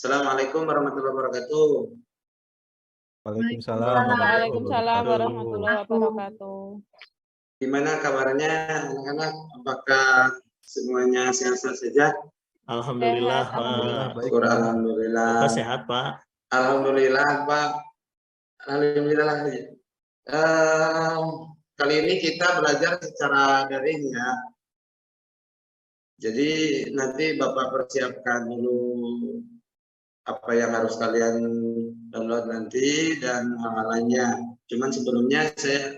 Assalamualaikum warahmatullahi wabarakatuh. Waalaikumsalam Waalaikumsalam warahmatullahi warahmatullahi wabarakatuh. Gimana kabarnya anak-anak? Apakah semuanya sehat saja? Alhamdulillah, Sehat, Pak. Alhamdulillah baik. Syukur alhamdulillah. Bapak sehat, Pak? Alhamdulillah, Pak. Alhamdulillah. Kali ini kita belajar secara daring ya. Jadi nanti Bapak persiapkan dulu apa yang harus kalian download nanti dan hal lainnya. Cuman sebelumnya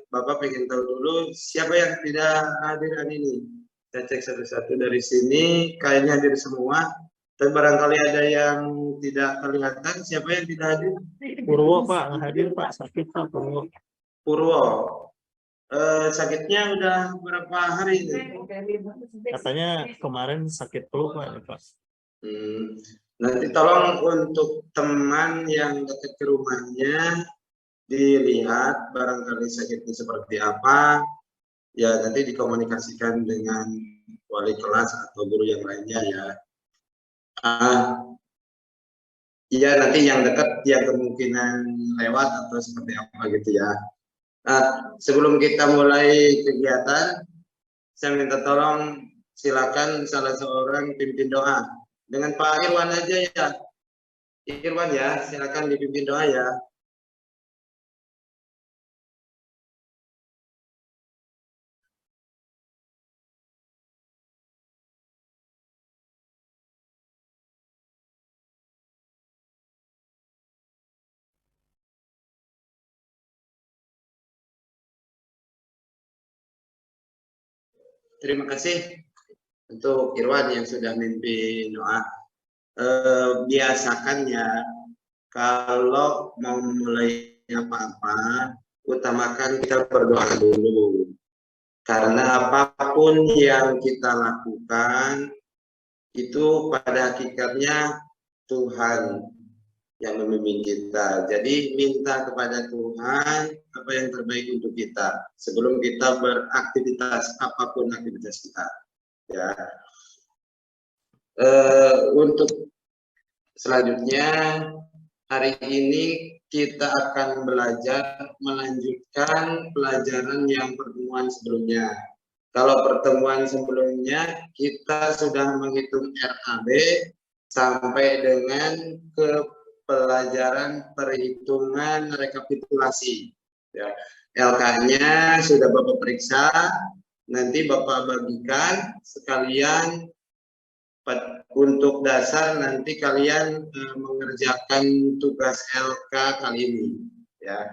Bapak pengen tahu dulu siapa yang tidak hadir hari ini. Saya cek satu-satu dari sini, kayaknya hadir semua. Dan barangkali ada yang tidak kelihatan, siapa yang tidak hadir? Purwo, Pak, nggak hadir, Pak. Sakit, Pak, Purwo. Purwo. Sakitnya udah berapa hari ini? Katanya kemarin sakit flu, Pak. Nanti tolong untuk teman yang dekat ke rumahnya dilihat barangkali sakitnya seperti apa, ya nanti dikomunikasikan dengan wali kelas atau guru yang lainnya ya. Iya nanti yang dekat yang kemungkinan lewat atau seperti apa gitu ya. Sebelum kita mulai kegiatan, saya minta tolong silakan salah seorang pimpin doa. Dengan Pak Irwan aja ya. Irwan ya, silakan dipimpin doa ya. Terima kasih untuk Irwan yang sudah mimpin doa. Biasakan ya, kalau mau mulai apa-apa, utamakan kita berdoa dulu. Karena apapun yang kita lakukan, itu pada hakikatnya Tuhan yang membimbing kita. Jadi minta kepada Tuhan apa yang terbaik untuk kita sebelum kita beraktivitas apapun aktivitas kita. Ya. Untuk selanjutnya hari ini kita akan belajar melanjutkan pelajaran yang pertemuan sebelumnya. Kalau pertemuan sebelumnya kita sudah menghitung RAB sampai dengan ke pelajaran perhitungan rekapitulasi. Ya. LK-nya sudah Bapak periksa, nanti Bapak bagikan sekalian untuk dasar nanti kalian mengerjakan tugas LK kali ini. Ya.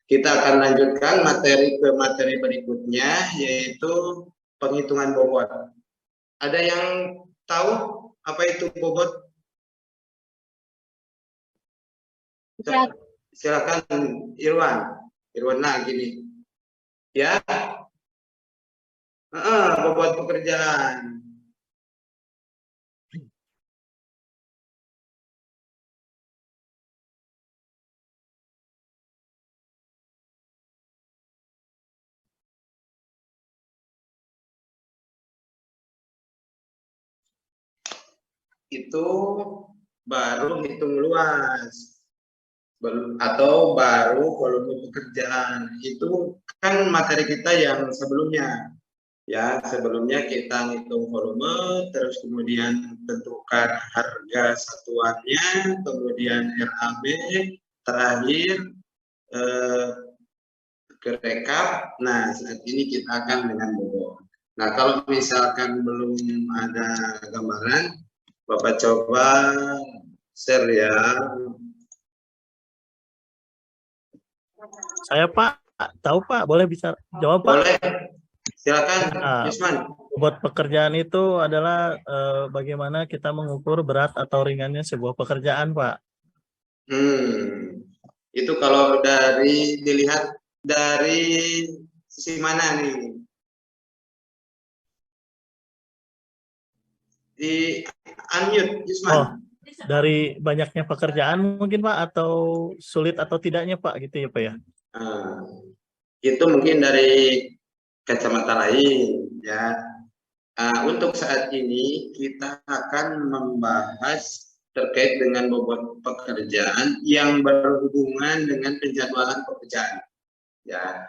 Kita akan lanjutkan materi ke materi berikutnya yaitu penghitungan bobot. Ada yang tahu apa itu bobot? Ya. Silakan Irwan. Irwan nah gini. Ya. Bobot pekerjaan. Itu baru hitung luas atau baru volume pekerjaan. Itu kan materi kita yang sebelumnya. Ya, sebelumnya kita hitung volume, terus kemudian tentukan harga satuannya, kemudian RAB, terakhir ke rekap. Nah, saat ini kita akan dengan bobot. Nah, kalau misalkan belum ada gambaran, Bapak coba share ya. Saya Pak, tahu Pak, boleh bisa jawab Pak? Boleh, silakan Yusman. Buat pekerjaan itu adalah bagaimana kita mengukur berat atau ringannya sebuah pekerjaan Pak. Itu kalau dilihat dari sisi mana nih? Di unmute Yusman. Oh, dari banyaknya pekerjaan mungkin Pak atau sulit atau tidaknya Pak gitu ya Pak ya? Itu mungkin dari kacamata lain ya. Untuk saat ini kita akan membahas terkait dengan bobot pekerjaan yang berhubungan dengan penjadwalan pekerjaan. Ya,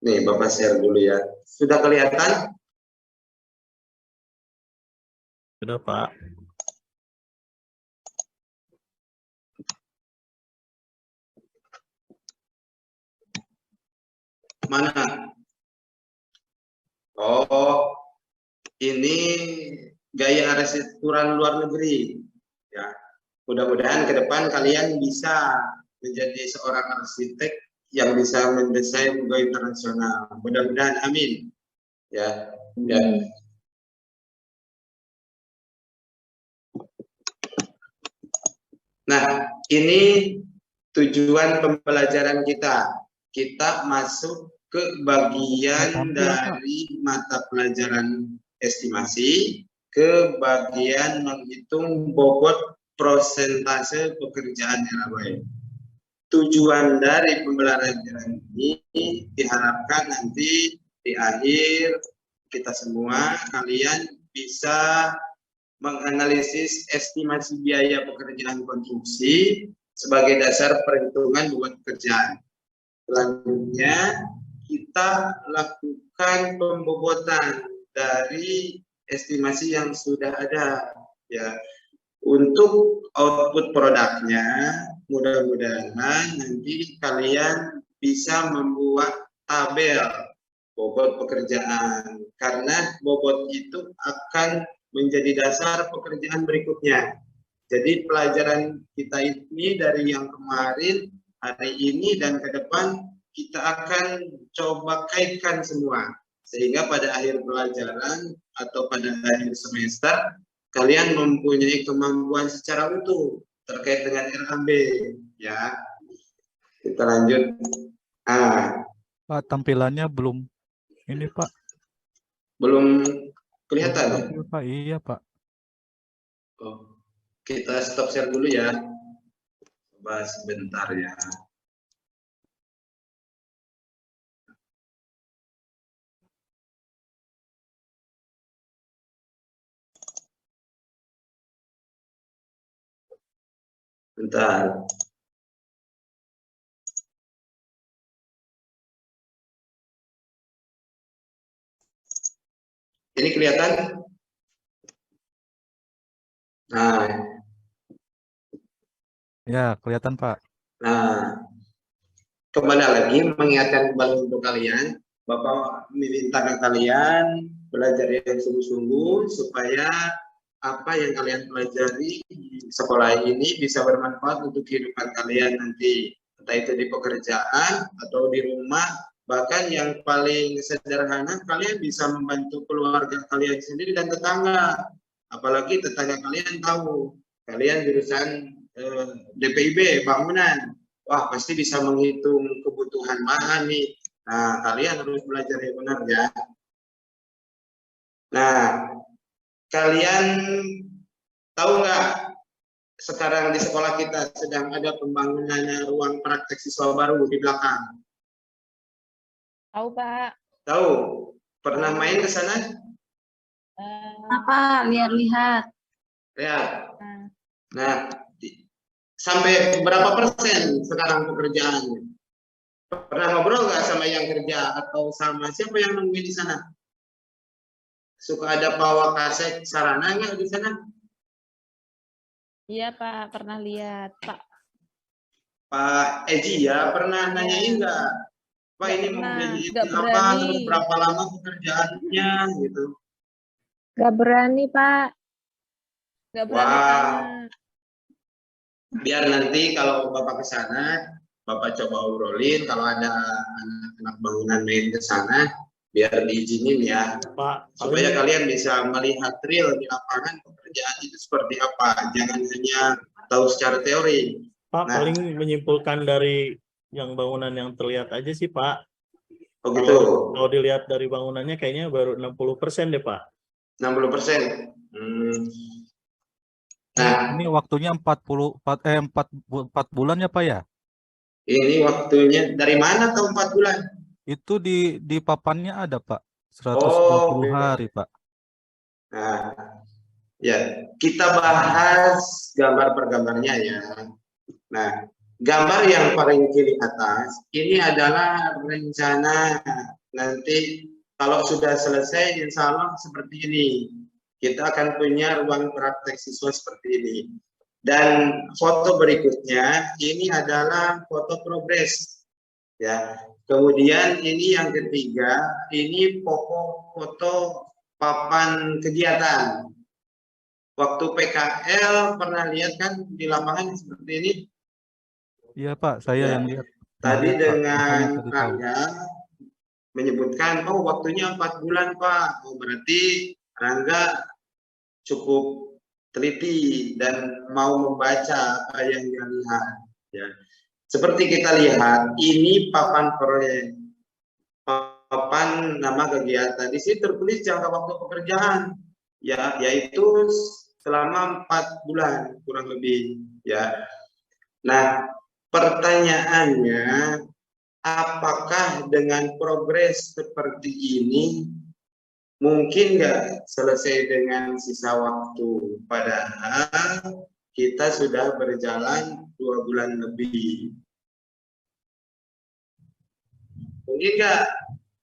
nih Bapak share dulu ya. Sudah kelihatan? Sudah, Pak. Mana? Oh, ini gaya arsitektural luar negeri. Ya, mudah-mudahan ke depan kalian bisa menjadi seorang arsitek yang bisa mendesain go internasional. Mudah-mudahan, amin. Ya, ya. Nah, ini tujuan pembelajaran kita. Kita masuk ke bagian dari mata pelajaran estimasi, ke bagian menghitung bobot prosentase pekerjaan RAW. Tujuan dari pembelajaran ini diharapkan nanti di akhir kita semua kalian bisa menganalisis estimasi biaya pekerjaan konstruksi sebagai dasar perhitungan bobot pekerjaan. Selanjutnya kita lakukan pembobotan dari estimasi yang sudah ada, ya. Untuk output produknya, mudah-mudahan nanti kalian bisa membuat tabel bobot pekerjaan, karena bobot itu akan menjadi dasar pekerjaan berikutnya. Jadi pelajaran kita ini dari yang kemarin, hari ini, dan ke depan kita akan coba kaitkan semua. Sehingga pada akhir pelajaran atau pada akhir semester, kalian mempunyai kemampuan secara utuh terkait dengan RAB. Ya, kita lanjut. Pak, tampilannya belum ini Pak. Belum kelihatan ya? Pak, iya Pak. Oh, kita stop share dulu ya. Coba sebentar ya. Bentar. Ini kelihatan? Nah. Ya, kelihatan Pak. Nah, kembali lagi mengingatkan kembali untuk kalian, Bapak meminta ke kalian belajar yang sungguh-sungguh supaya apa yang kalian pelajari di sekolah ini bisa bermanfaat untuk kehidupan kalian nanti, entah itu di pekerjaan atau di rumah, bahkan yang paling sederhana kalian bisa membantu keluarga kalian sendiri dan tetangga, apalagi tetangga kalian tahu kalian jurusan DPIB bangunan, wah pasti bisa menghitung kebutuhan bahan nih. Nah, kalian harus belajar yang benar ya. Nah, kalian tahu nggak sekarang di sekolah kita sedang ada pembangunan ruang praktek siswa baru di belakang? Tahu, Pak. Tahu? Pernah main ke sana? Apa? Lihat-lihat. Lihat. Nah, sampai berapa persen sekarang pekerjaannya? Pernah ngobrol nggak sama yang kerja atau sama siapa yang nungguin di sana? Suka ada Pak Kasek Sarana nggak di sana? Iya, Pak. Pernah lihat, Pak. Pak Eji ya, pernah nanyain nggak? Pak ini mau jadi apa? Terus berapa lama pekerjaannya gitu? Gak berani, Pak. Gak berani tanya. Biar nanti kalau Bapak ke sana, Bapak coba obrolin kalau ada anak-anak bangunan main ke sana, biar diizinin ya. Pak, supaya kalian bisa melihat real di lapangan pekerjaan itu seperti apa. Jangan hanya tahu secara teori. Pak, paling menyimpulkan dari yang bangunan yang terlihat aja sih, Pak. Oh gitu. Kalau dilihat dari bangunannya kayaknya baru 60% deh, Pak. 60%. Nah, ini waktunya 4 bulan ya Pak ya? Ini waktunya dari mana tahu 4 bulan? Itu di papannya ada Pak. 120 hari Pak. Nah, Ya, kita bahas gambar per gambarnya ya. Nah, gambar yang paling kiri atas ini adalah rencana nanti kalau sudah selesai insya Allah seperti ini. Kita akan punya ruang praktek siswa seperti ini. Dan foto berikutnya ini adalah foto progres. Ya. Kemudian ini yang ketiga, ini foto papan kegiatan. Waktu PKL pernah lihat kan di lapangan seperti ini? Iya Pak, saya Ya. yang lihat. Tadi Pak. dengan Makanya tadi tahu. Rangga menyebutkan, oh waktunya 4 bulan Pak. Oh berarti Rangga cukup teliti dan mau membaca apa yang dia lihat. Ya. Seperti kita lihat, ini papan proyek, papan nama kegiatan. Di sini tertulis jangka waktu pekerjaan, ya, yaitu selama 4 bulan kurang lebih. Ya. Nah, pertanyaannya, apakah dengan progres seperti ini mungkin nggak selesai dengan sisa waktu? Padahal kita sudah berjalan 2 bulan lebih. Mungkin nggak?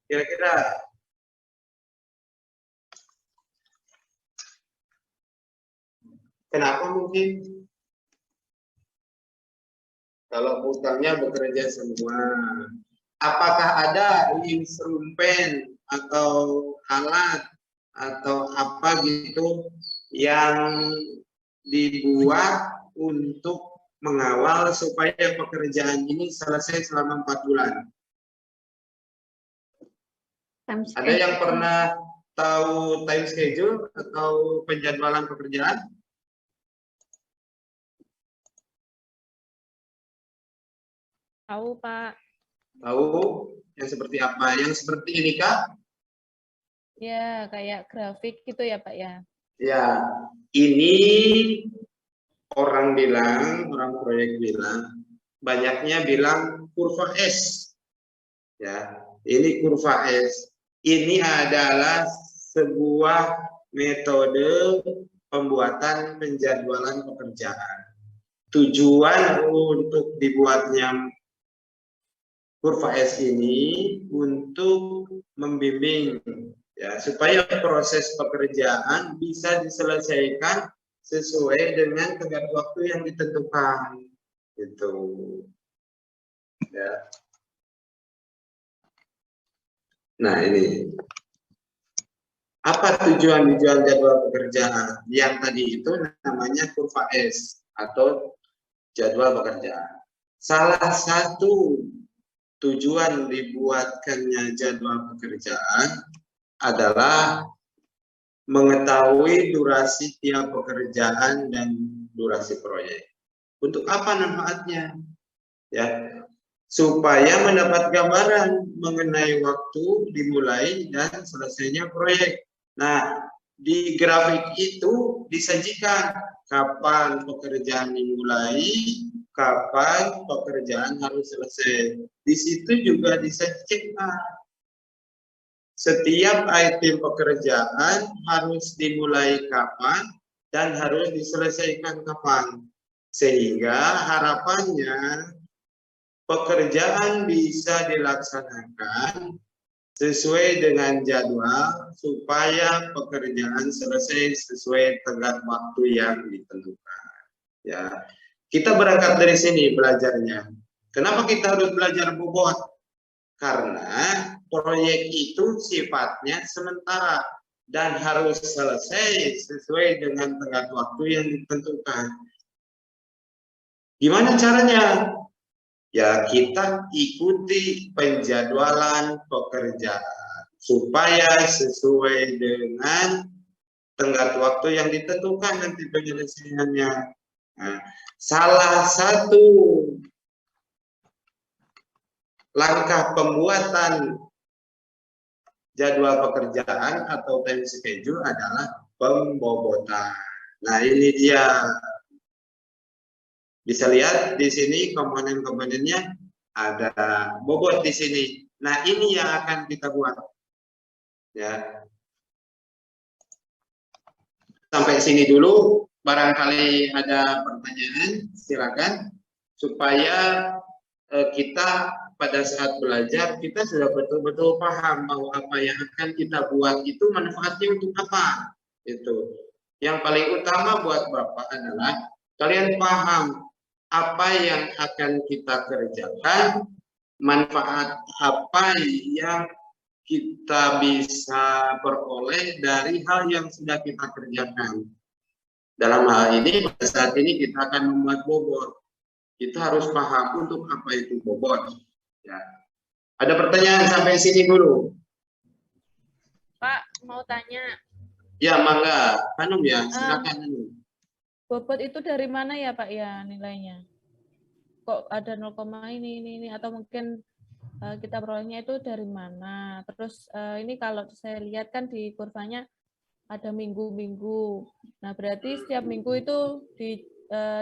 Kira-kira? Kenapa mungkin? Kalau hutangnya bekerja semua. Apakah ada instrumen atau alat atau apa gitu yang dibuat untuk mengawal supaya pekerjaan ini selesai selama 4 bulan? Ada yang pernah tahu time schedule atau penjadwalan pekerjaan? Tahu, Pak. Tahu yang seperti apa? Yang seperti ini kah? Ya, kayak grafik gitu ya, Pak ya. Ya, ini orang proyek bilang, banyaknya bilang kurva S. Ya, ini kurva S. Ini adalah sebuah metode pembuatan penjadwalan pekerjaan. Tujuan untuk dibuatnya kurva S ini untuk membimbing ya supaya proses pekerjaan bisa diselesaikan sesuai dengan tenggat waktu yang ditentukan gitu ya. Nah, ini apa tujuan jadwal pekerjaan yang tadi itu namanya kurva S atau jadwal pekerjaan. Salah satu tujuan dibuatkannya jadwal pekerjaan adalah mengetahui durasi tiap pekerjaan dan durasi proyek. Untuk apa manfaatnya? Ya, supaya mendapat gambaran mengenai waktu dimulai dan selesainya proyek. Nah, di grafik itu disajikan kapan pekerjaan dimulai, kapan pekerjaan harus selesai. Di situ juga disajikan setiap item pekerjaan harus dimulai kapan dan harus diselesaikan kapan. Sehingga harapannya pekerjaan bisa dilaksanakan sesuai dengan jadwal supaya pekerjaan selesai sesuai tenggat waktu yang ditentukan. Ya, kita berangkat dari sini belajarnya. Kenapa kita harus belajar bobot? Karena proyek itu sifatnya sementara dan harus selesai sesuai dengan tenggat waktu yang ditentukan. Gimana caranya? Ya, kita ikuti penjadwalan pekerjaan supaya sesuai dengan tenggat waktu yang ditentukan nanti penyelesaiannya. Nah, salah satu langkah pembuatan jadwal pekerjaan atau time schedule adalah pembobotan. Nah, ini dia. Bisa lihat di sini komponen-komponennya ada bobot di sini. Nah, ini yang akan kita buat. Ya. sampai sini dulu. Barangkali ada pertanyaan, silakan. Supaya kita pada saat belajar, kita sudah betul-betul paham bahwa apa yang akan kita buat itu manfaatnya untuk apa. Itu. Yang paling utama buat Bapak adalah kalian paham apa yang akan kita kerjakan, manfaat apa yang kita bisa peroleh dari hal yang sudah kita kerjakan. Dalam hal ini, pada saat ini kita akan membuat bobot. Kita harus paham untuk apa itu bobot. Ya. Ada pertanyaan sampai sini dulu? Pak, mau tanya. Ya, mangga. Hanum ya, silakan Hanum. Bobot itu dari mana ya Pak ya nilainya? Kok ada 0, ini atau mungkin kita perolehnya itu dari mana? Terus ini kalau saya lihat kan di kurvanya ada minggu-minggu. Nah, berarti setiap minggu itu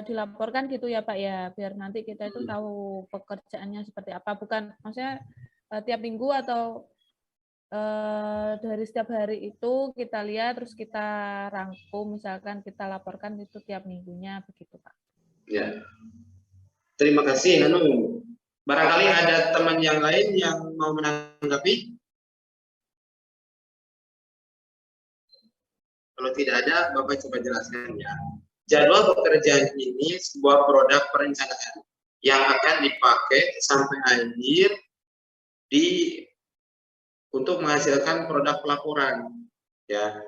dilaporkan gitu ya Pak ya, biar nanti kita itu tahu pekerjaannya seperti apa. Bukan maksudnya tiap minggu atau dari setiap hari itu kita lihat terus kita rangkum, misalkan kita laporkan itu tiap minggunya begitu Pak. Ya. Terima kasih Hanum. Barangkali ada teman yang lain yang mau menanggapi? Kalau tidak ada, Bapak coba jelaskan ya. Jadwal pekerjaan ini sebuah produk perencanaan yang akan dipakai sampai akhir untuk menghasilkan produk pelaporan. Ya,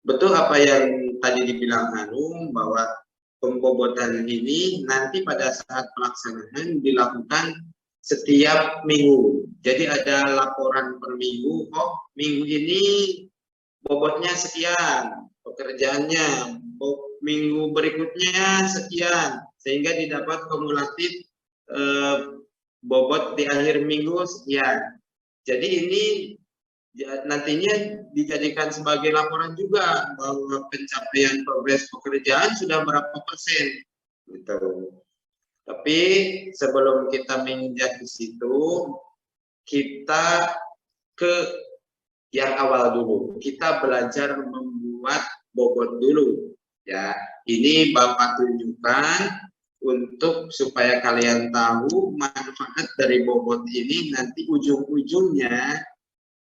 betul apa yang tadi dibilang Hanum bahwa pembobotan ini nanti pada saat pelaksanaan dilakukan setiap minggu. Jadi ada laporan per minggu. Oh, minggu ini bobotnya sekian, pekerjaannya, minggu berikutnya sekian, sehingga didapat kumulatif bobot di akhir minggu sekian. Jadi ini nantinya dijadikan sebagai laporan juga bahwa pencapaian progres pekerjaan sudah berapa persen. Gitu. Tapi sebelum kita menginjak di situ, kita ke yang awal dulu. Kita belajar membuat bobot dulu. Ya, ini Bapak tunjukkan untuk supaya kalian tahu manfaat dari bobot ini nanti ujung-ujungnya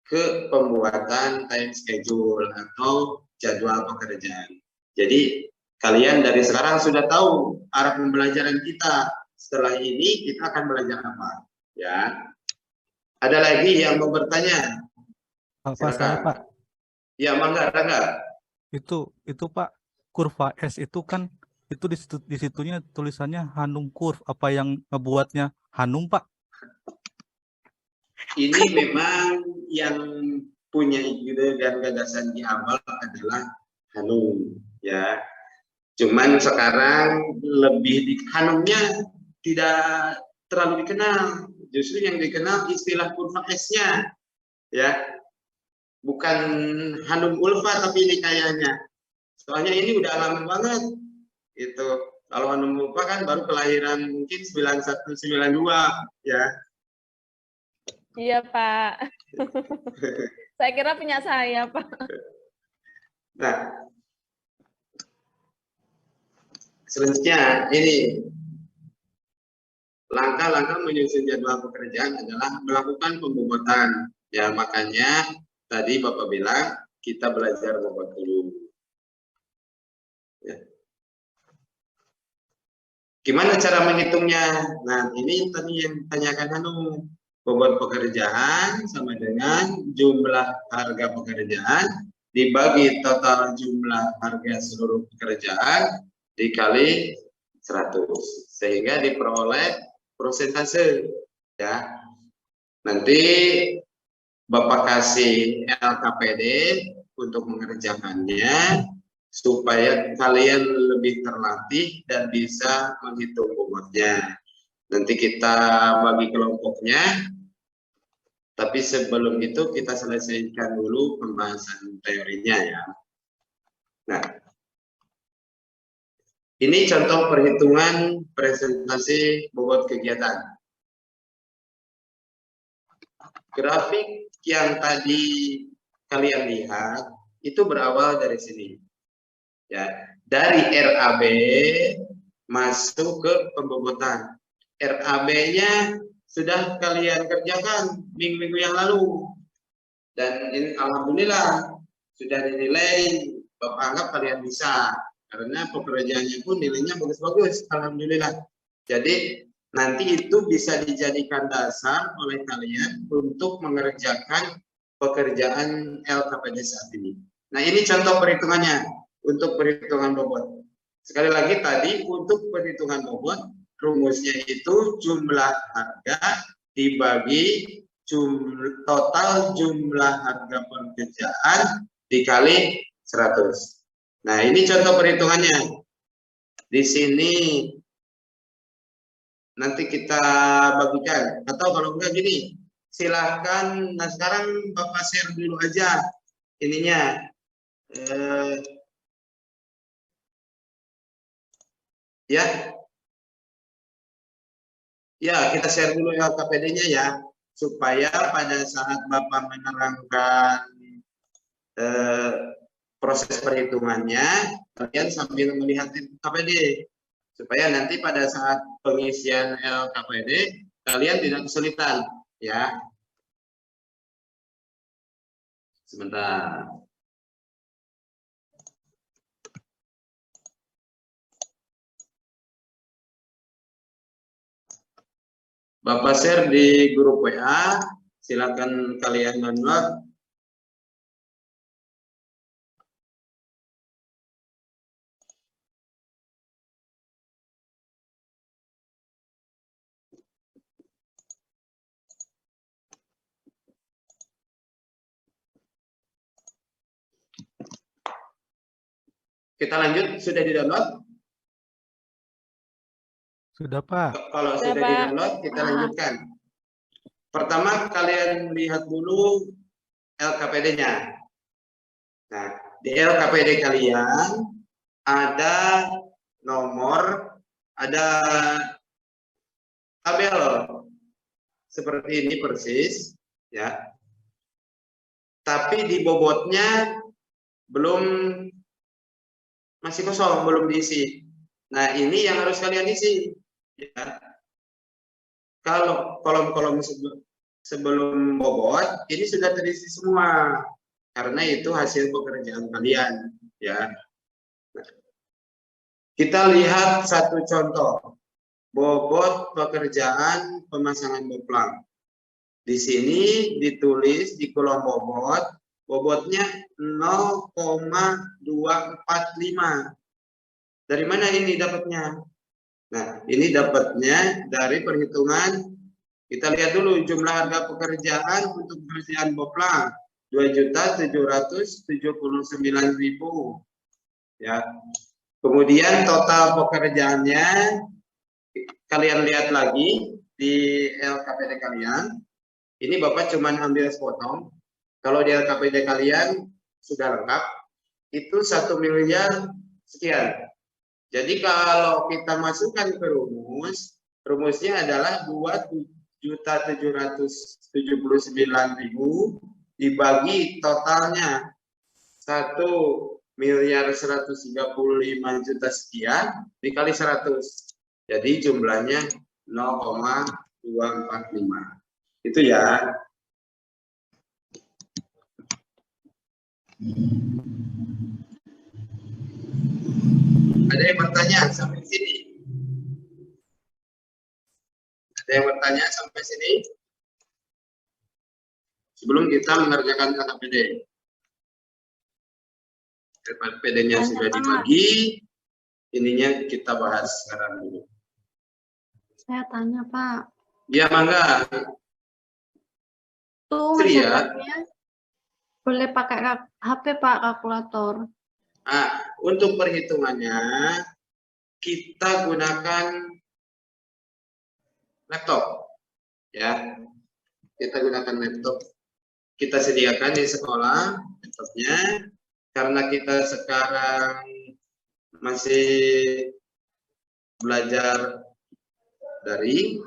ke pembuatan time schedule atau jadwal pekerjaan. Jadi kalian dari sekarang sudah tahu arah pembelajaran kita. Setelah ini kita akan belajar apa? Ya. Ada lagi yang mau bertanya? Pak, saya Pak. Ya, mangga, Rangga. Itu Pak, kurva S itu kan itu di situnya tulisannya Hanum Curve. Apa yang ngebuatnya Hanum, Pak? Ini memang yang punya ide dan gagasan di awal adalah Hanum, ya. Cuman sekarang Hanumnya tidak terlalu dikenal. Justru yang dikenal istilah kurva S-nya, ya. Bukan Hanum Ulfa tapi ini kayaknya. Soalnya ini udah lama banget. Itu kalau Hanum Ulfa kan baru kelahiran mungkin 9192, ya. Iya Pak. Saya kira punya saya Pak. Nah, selanjutnya ini langkah-langkah menyusun jadwal pekerjaan adalah melakukan pembobotan. Ya, makanya tadi Bapak bilang kita belajar bobot dulu. Ya. Gimana cara menghitungnya? Nah, ini tadi yang ditanyakan Hanum. Bobot pekerjaan sama dengan jumlah harga pekerjaan dibagi total jumlah harga seluruh pekerjaan dikali 100 sehingga diperoleh persentase, ya. Nanti Bapak kasih LKPD untuk mengerjakannya supaya kalian lebih terlatih dan bisa menghitung bobotnya. Nanti kita bagi kelompoknya. Tapi sebelum itu kita selesaikan dulu pembahasan teorinya ya. Nah, ini contoh perhitungan presentasi bobot kegiatan. Grafik yang tadi kalian lihat itu berawal dari sini. Ya, dari RAB masuk ke pembobotan. RAB-nya sudah kalian kerjakan minggu-minggu yang lalu. Dan ini alhamdulillah sudah dinilai, Bapak anggap kalian bisa. Karena pekerjaannya pun nilainya bagus-bagus, alhamdulillah. Jadi nanti itu bisa dijadikan dasar oleh kalian untuk mengerjakan pekerjaan LKPD saat ini. Nah, ini contoh perhitungannya untuk perhitungan bobot. Sekali lagi tadi untuk perhitungan bobot, rumusnya itu jumlah harga dibagi total jumlah harga pekerjaan dikali 100. Nah, ini contoh perhitungannya. Di sini nanti kita bagikan, atau kalau enggak gini, silahkan. Nah, sekarang Bapak share dulu aja ininya. Ya, kita share dulu LKPD-nya ya, supaya pada saat Bapak menerangkan proses perhitungannya, kalian sambil melihat LKPD, supaya nanti pada saat pengisian LKPD kalian tidak kesulitan, ya. Sebentar. Bapak share di grup WA, silakan kalian download. Kita lanjut, sudah di-download? Sudah, Pak. Kalau sudah di-download, kita lanjutkan. Pertama, kalian lihat dulu LKPD-nya. Nah, di LKPD kalian ada nomor, ada tabel seperti ini persis, ya. Tapi di bobotnya masih kosong, belum diisi. Nah, ini yang harus kalian isi. Ya. Kalau kolom-kolom sebelum bobot, ini sudah terisi semua. Karena itu hasil pekerjaan kalian. Ya. Kita lihat satu contoh. Bobot pekerjaan pemasangan boplang. Di sini ditulis di kolom bobot, bobotnya 0,245. Dari mana ini dapatnya? Nah, ini dapatnya dari perhitungan. Kita lihat dulu jumlah harga pekerjaan untuk pekerjaan boplang 2.779.000. Ya. Kemudian total pekerjaannya kalian lihat lagi di LKPD kalian. Ini Bapak cuma ambil sepotong. Kalau di LKPD kalian sudah lengkap, itu 1 miliar sekian. Jadi kalau kita masukkan ke rumusnya adalah 2.779.000 dibagi totalnya 1.135.000.000 sekian dikali 100. Jadi jumlahnya 0,245. Itu ya. Ada yang bertanya sampai sini? Ada yang bertanya sampai sini? Sebelum kita mengerjakan LKPD. LKPD-nya sudah dibagi, ininya kita bahas sekarang dulu. Saya tanya, Pak. Ya, mangga. Tuh, masyarakat boleh pakai HP, Pak, kalkulator. Nah, untuk perhitungannya kita gunakan laptop, ya. Kita gunakan laptop. Kita sediakan di sekolah laptopnya, karena kita sekarang masih belajar dari,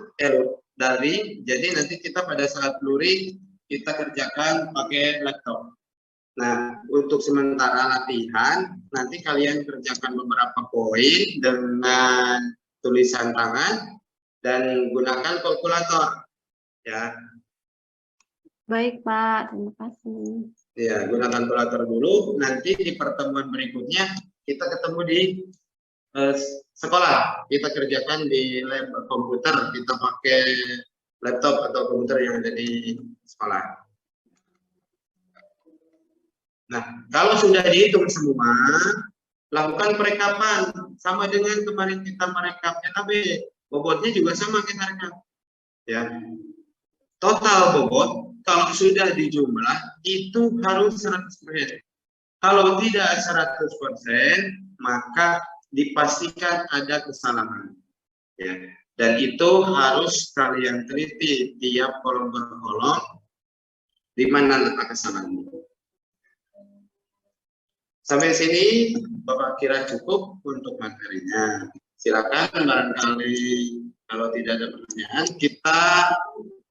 jadi nanti kita pada saat luring kita kerjakan pakai laptop. Nah, untuk sementara latihan, nanti kalian kerjakan beberapa poin dengan tulisan tangan dan gunakan kalkulator. Ya, Baik, Pak. Terima kasih. ya, gunakan kalkulator dulu. Nanti di pertemuan berikutnya kita ketemu di sekolah. Kita kerjakan di lab komputer. Kita pakai laptop atau komputer yang ada di sekolah. Nah, kalau sudah dihitung semua, lakukan perekapan. Sama dengan kemarin kita merekap NAB. Bobotnya juga sama kita rekap. Ya. Total bobot, kalau sudah dijumlah, itu harus 100%. Kalau tidak 100%, maka dipastikan ada kesalahan. Ya. Dan itu harus kalian teliti tiap kolom per kolom, di mana letak kesalahan. Sampai sini Bapak kira cukup untuk materinya. Silakan barangkali kalau tidak ada pertanyaan, kita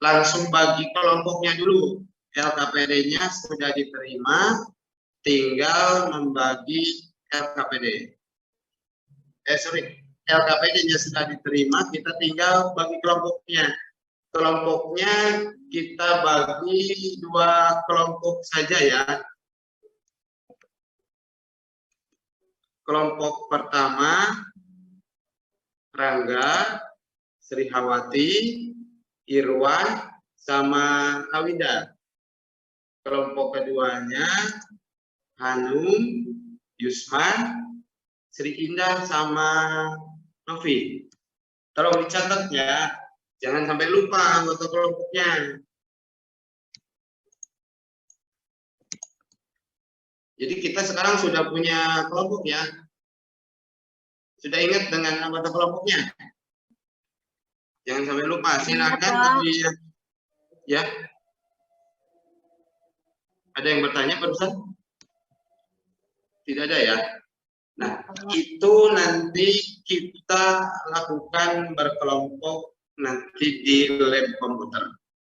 langsung bagi kelompoknya dulu. LKPD-nya sudah diterima, tinggal membagi LKPD. LKPD-nya sudah diterima, kita tinggal bagi kelompoknya. Kelompoknya kita bagi 2 kelompok saja ya. Kelompok pertama, Rangga, Srihawati, Irwan, sama Awida. Kelompok keduanya, Hanum, Yusman, Sri Indah, sama Novi. Tolong dicatat ya, jangan sampai lupa anggota kelompoknya. Jadi kita sekarang sudah punya kelompok ya. Sudah ingat dengan anggota kelompoknya? Jangan sampai lupa, silakan tapi ya. Ada yang bertanya barusan? Tidak ada ya. Nah, itu nanti kita lakukan berkelompok nanti di lab komputer.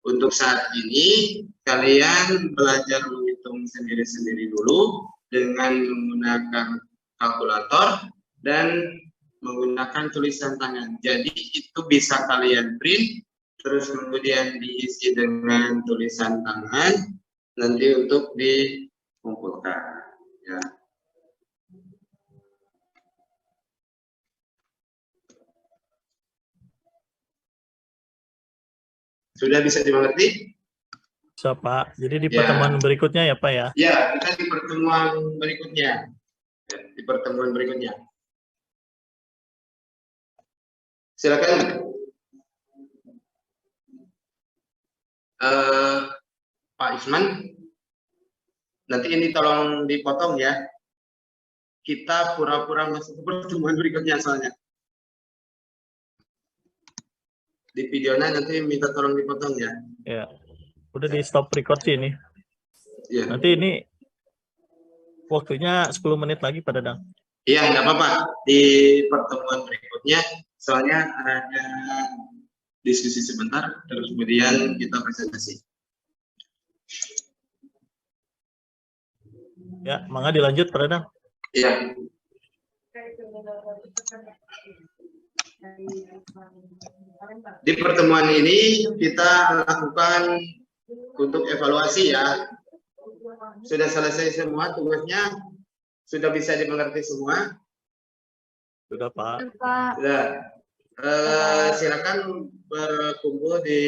Untuk saat ini kalian belajar menghitung sendiri-sendiri dulu dengan menggunakan kalkulator dan menggunakan tulisan tangan. Jadi itu bisa kalian print, terus kemudian diisi dengan tulisan tangan, nanti untuk dikumpulkan. Ya. Sudah bisa dimengerti? So, Pak. Jadi di pertemuan berikutnya ya, Pak ya? Ya, kita di pertemuan berikutnya. Ya, di pertemuan berikutnya. Silakan. Pak Isman, nanti ini tolong dipotong ya. Kita pura-pura masuk ke pertemuan berikutnya soalnya. Di videonya nanti minta tolong dipotong ya. Ya. Udah di stop record sih ini. Ya. Nanti ini waktunya 10 menit lagi Pak Dadang. Iya, nggak apa-apa. Di pertemuan berikutnya, soalnya ada diskusi sebentar, terus kemudian kita presentasi. Ya, mangga dilanjut Pak Dadang. Iya. Di pertemuan ini kita lakukan untuk evaluasi ya. Sudah selesai semua tugasnya? Sudah bisa dimengerti semua? Sudah Pak. Sudah. Silakan berkumpul di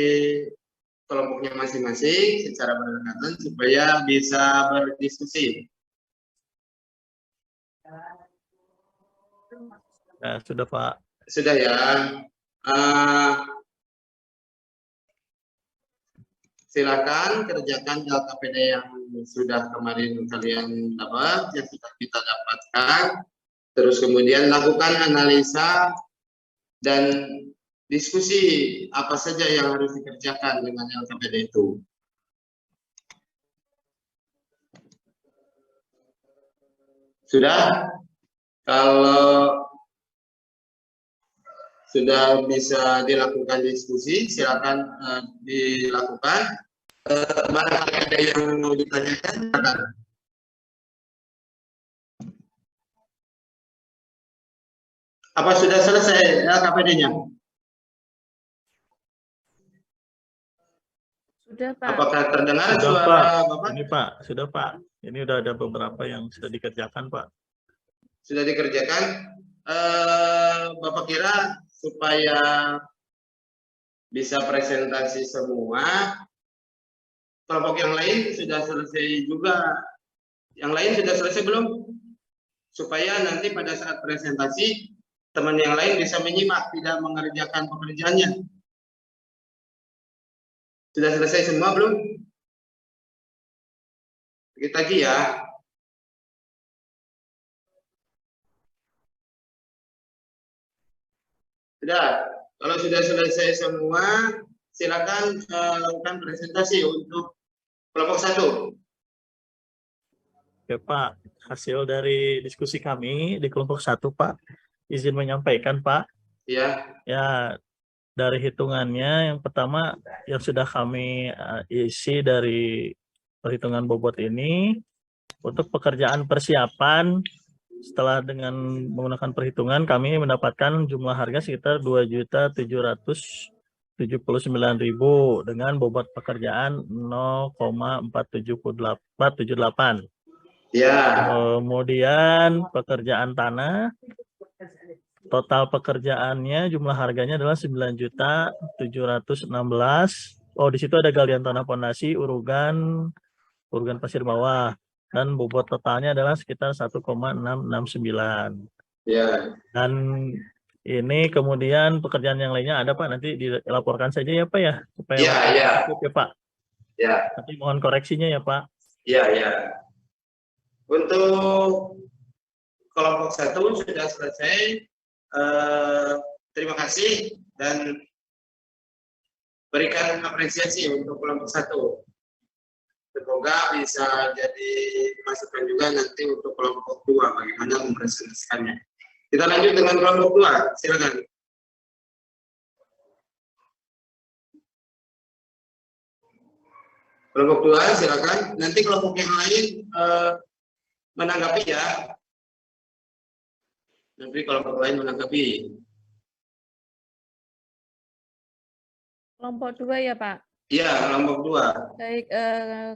kelompoknya masing-masing secara berdekatan supaya bisa berdiskusi. Ya, sudah Pak. Sudah ya. Silakan kerjakan LKPD yang sudah kemarin kalian dapat, yang sudah kita dapatkan. Terus kemudian lakukan analisa dan diskusi apa saja yang harus dikerjakan dengan LKPD itu. Sudah? Kalau sudah bisa dilakukan diskusi, silakan dilakukan. Barangkali ada yang mau ditanyakan, silakan. Apa sudah selesai LKPD-nya? Sudah, Pak. Apakah terdengar Sudah, suara Pak. Bapak? Ini Pak, sudah Pak. Ini udah ada beberapa yang sudah dikerjakan Pak. Sudah dikerjakan? Bapak kira supaya bisa presentasi semua, kelompok yang lain sudah selesai juga. Yang lain sudah selesai belum? Supaya nanti pada saat presentasi, teman yang lain bisa menyimak, tidak mengerjakan pekerjaannya. Sudah selesai semua belum? Kita lagi ya. Sudah. Kalau sudah selesai semua, silakan lakukan presentasi untuk kelompok 1. Oke Pak, hasil dari diskusi kami di kelompok 1 Pak, izin menyampaikan Pak. Ya. Ya, dari hitungannya yang pertama yang sudah kami isi dari perhitungan bobot ini, untuk pekerjaan persiapan setelah dengan menggunakan perhitungan kami mendapatkan jumlah harga sekitar 2.779.000 dengan bobot pekerjaan 0,478. Ya. Kemudian pekerjaan tanah, total pekerjaannya jumlah harganya adalah 9.716. Oh, di situ ada galian tanah pondasi, urugan pasir bawah, dan bobot totalnya adalah sekitar 1,669. Ya. Dan ini kemudian pekerjaan yang lainnya ada Pak, nanti dilaporkan saja ya Pak ya, supaya Ya. cukup ya Pak. Ya. Nanti mohon koreksinya ya Pak. Ya, ya. Untuk kelompok 1 sudah selesai. Terima kasih dan berikan apresiasi untuk kelompok 1. Semoga bisa jadi masukan juga nanti untuk kelompok 2 bagaimana mempresentasikannya. Kita lanjut dengan kelompok 2, silakan. Kelompok 2 silakan. Nanti kelompok yang lain menanggapi ya. Nanti kelompok lain menanggapi. Kelompok 2 ya, Pak? Iya, kelompok 2. Baik,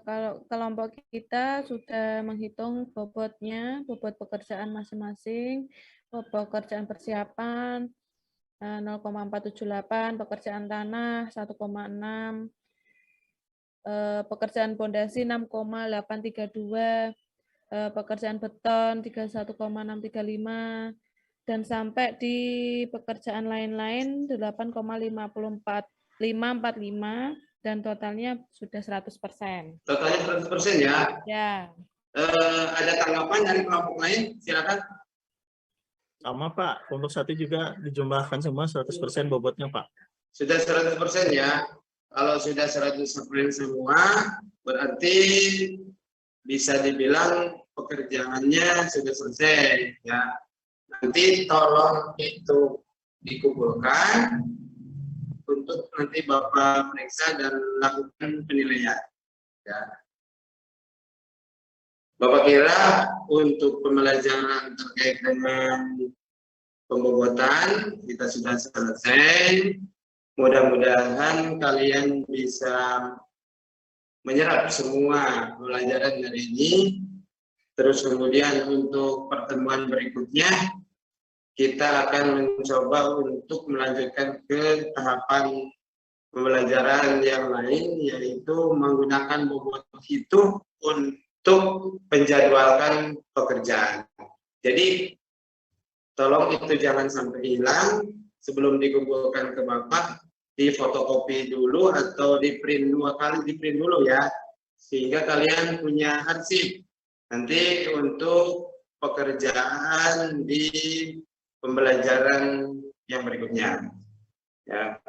kalau kelompok kita sudah menghitung bobotnya, bobot pekerjaan masing-masing, pekerjaan persiapan 0,478, pekerjaan tanah 1,6, pekerjaan pondasi 6,832, pekerjaan beton 31,635, dan sampai di pekerjaan lain-lain 8,545, dan totalnya sudah 100%. Totalnya 100% ya? Ya. Ada tanggapan dari kelompok lain? Silakan. Sama Pak, kelompok 1 juga dijumlahkan semua 100% bobotnya Pak. Sudah 100% ya? Kalau sudah 100% semua, berarti bisa dibilang pekerjaannya sudah selesai ya. Nanti tolong itu dikumpulkan untuk nanti Bapak periksa dan lakukan penilaian. Ya. Bapak kira untuk pembelajaran terkait dengan pembobotan kita sudah selesai. Mudah-mudahan kalian bisa menyerap semua pelajaran dari ini. Terus kemudian untuk pertemuan berikutnya kita akan mencoba untuk melanjutkan ke tahapan pembelajaran yang lain, yaitu menggunakan bobot itu untuk menjadwalkan pekerjaan. Jadi tolong itu jangan sampai hilang. Sebelum dikumpulkan ke Bapak, di fotokopi dulu atau di print 2 kali, di print dulu ya, sehingga kalian punya arsip nanti untuk pekerjaan di pembelajaran yang berikutnya. Ya.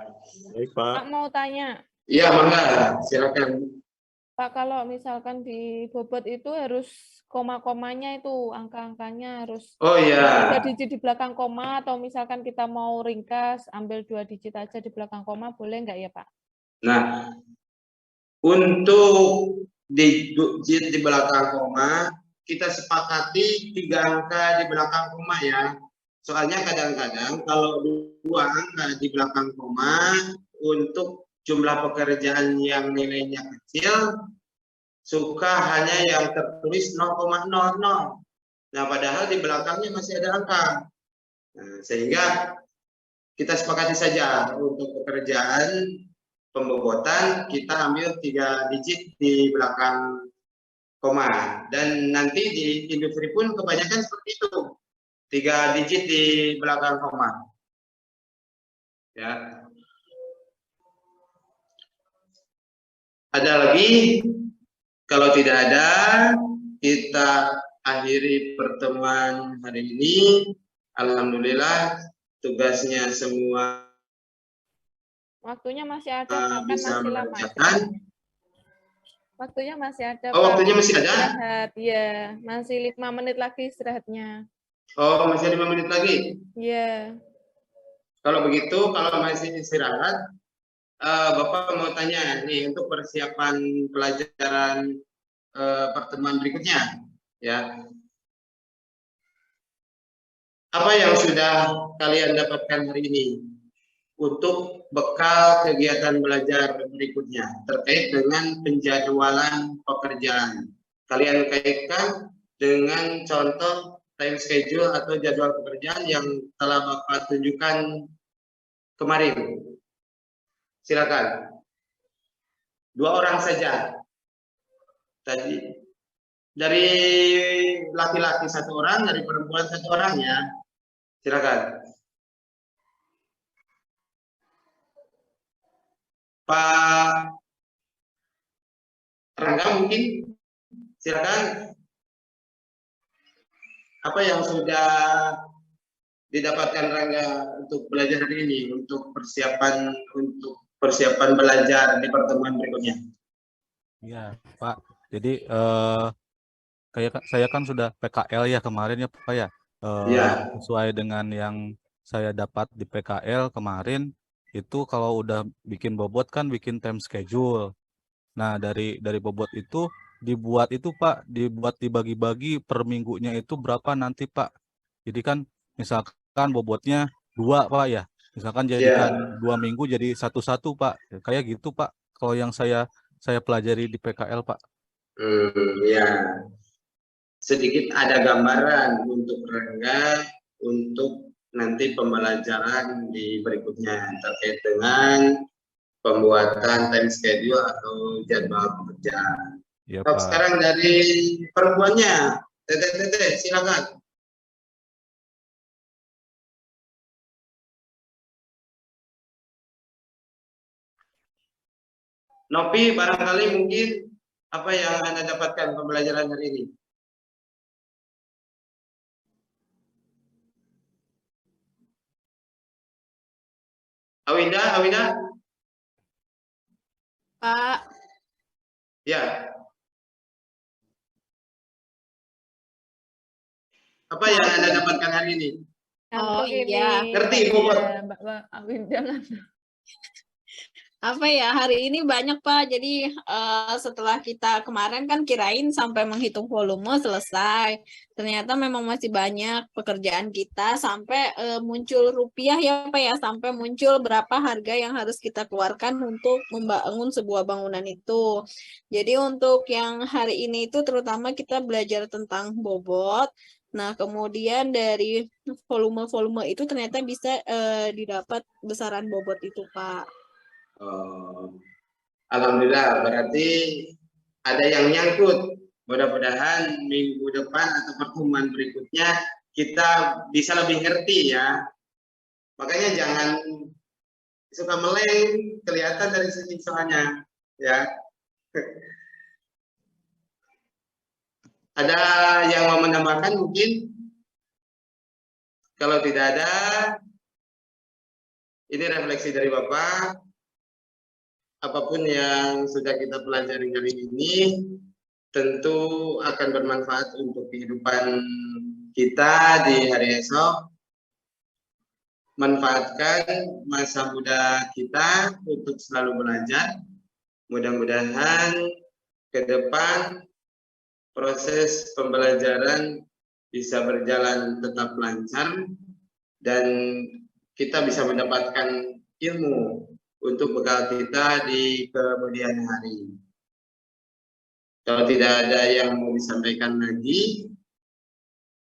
Baik Pak. Pak mau tanya. Iya, mangga, silakan. Pak, kalau misalkan di bobot itu harus koma-komanya itu, angka-angkanya harus Oh iya. 3 digit di belakang koma, atau misalkan kita mau ringkas, ambil 2 digit aja di belakang koma, boleh nggak ya Pak? Nah, untuk digit di belakang koma, kita sepakati 3 angka di belakang koma ya. Soalnya kadang-kadang kalau 2 angka di belakang koma untuk jumlah pekerjaan yang nilainya kecil suka hanya yang tertulis 0,00. Nah, padahal di belakangnya masih ada angka. Nah, sehingga kita sepakati saja untuk pekerjaan pembobotan kita ambil 3 digit di belakang koma, dan nanti di industri pun kebanyakan seperti itu, 3 digit di belakang koma. Ya. Ada lagi? Kalau tidak ada, kita akhiri pertemuan hari ini. Alhamdulillah tugasnya semua Waktunya masih ada, Pak. Kan bisa masih lama. mengerjakan. Waktunya masih ada, Oh, Pak. waktunya masih ada? Istirahat, iya. Masih 5 menit lagi istirahatnya. Oh, masih 5 menit lagi? Iya. Kalau begitu, kalau masih istirahat, Bapak mau tanya nih untuk persiapan pelajaran pertemuan berikutnya, ya. Apa yang sudah kalian dapatkan hari ini untuk bekal kegiatan belajar berikutnya terkait dengan penjadwalan pekerjaan? Kalian kaitkan dengan contoh time schedule atau jadwal pekerjaan yang telah Bapak tunjukkan kemarin. Silakan. 2 orang saja. Tadi dari laki-laki 1 orang, dari perempuan 1 orang ya. Silakan. Pak Rangga mungkin, silakan. Apa yang sudah didapatkan Rangga untuk belajar hari ini, untuk persiapan belajar di pertemuan berikutnya? Iya, Pak. Jadi kayak saya kan sudah PKL ya kemarin ya Pak ya. Iya. Sesuai dengan yang saya dapat di PKL kemarin itu kalau udah bikin bobot kan bikin time schedule. Nah, dari bobot itu dibuat itu Pak, dibuat dibagi-bagi per minggunya itu berapa nanti Pak. Jadi kan misalkan bobotnya 2 Pak ya. Misalkan jadikan 2 minggu jadi 1-1 Pak. Kayak gitu Pak. Kalau yang saya pelajari di PKL Pak. Ya. Sedikit ada gambaran untuk Rangga untuk nanti pembelajaran di berikutnya terkait dengan pembuatan time schedule atau jadwal pekerjaan. Ya, Pak. Sekarang dari perempuannya, Tete, silakan. Nopi, barangkali mungkin apa yang Anda dapatkan pembelajaran hari ini? Awinda? Pak, Ya. Apa yang Anda dapatkan hari ini? Oh, Ngantuk iya. ini. Ngerti, Bobot? Ya, Mbak Awin, jangan. apa ya, hari ini banyak Pak. Jadi setelah kita kemarin kan kirain sampai menghitung volume selesai. Ternyata memang masih banyak pekerjaan kita sampai muncul rupiah ya Pak ya. Sampai muncul berapa harga yang harus kita keluarkan untuk membangun sebuah bangunan itu. Jadi untuk yang hari ini itu terutama kita belajar tentang bobot. Nah, kemudian dari volume-volume itu ternyata bisa didapat besaran bobot itu, Pak. Alhamdulillah, berarti ada yang nyangkut. Mudah-mudahan minggu depan atau pertemuan berikutnya kita bisa lebih ngerti ya. Makanya jangan suka meleng, kelihatan dari sini soalnya ya. Ada yang mau menambahkan mungkin? Kalau tidak ada, ini refleksi dari Bapak. Apapun yang sudah kita pelajari hari ini tentu akan bermanfaat untuk kehidupan kita di hari esok. Manfaatkan masa muda kita untuk selalu belajar. Mudah-mudahan ke depan proses pembelajaran bisa berjalan tetap lancar dan kita bisa mendapatkan ilmu untuk bekal kita di kemudian hari. Kalau tidak ada yang mau disampaikan lagi,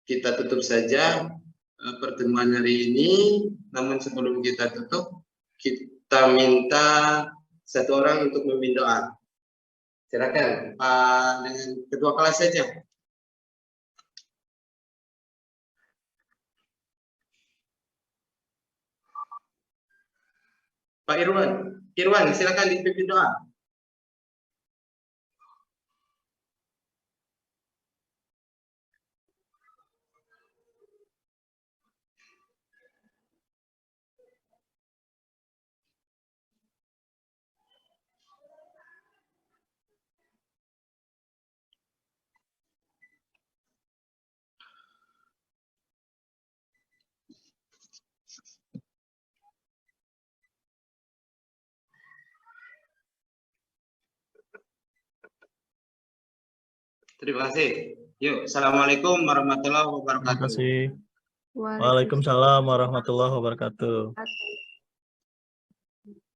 kita tutup saja pertemuan hari ini. Namun sebelum kita tutup, kita minta satu orang untuk memimpin doa. Silakan Pak, dengan ketua kelas saja. Pak Irwan, silakan dipimpin doa. Terima kasih. Yuk, assalamualaikum warahmatullahi Terima wabarakatuh. kasih. Waalaikumsalam warahmatullahi wabarakatuh.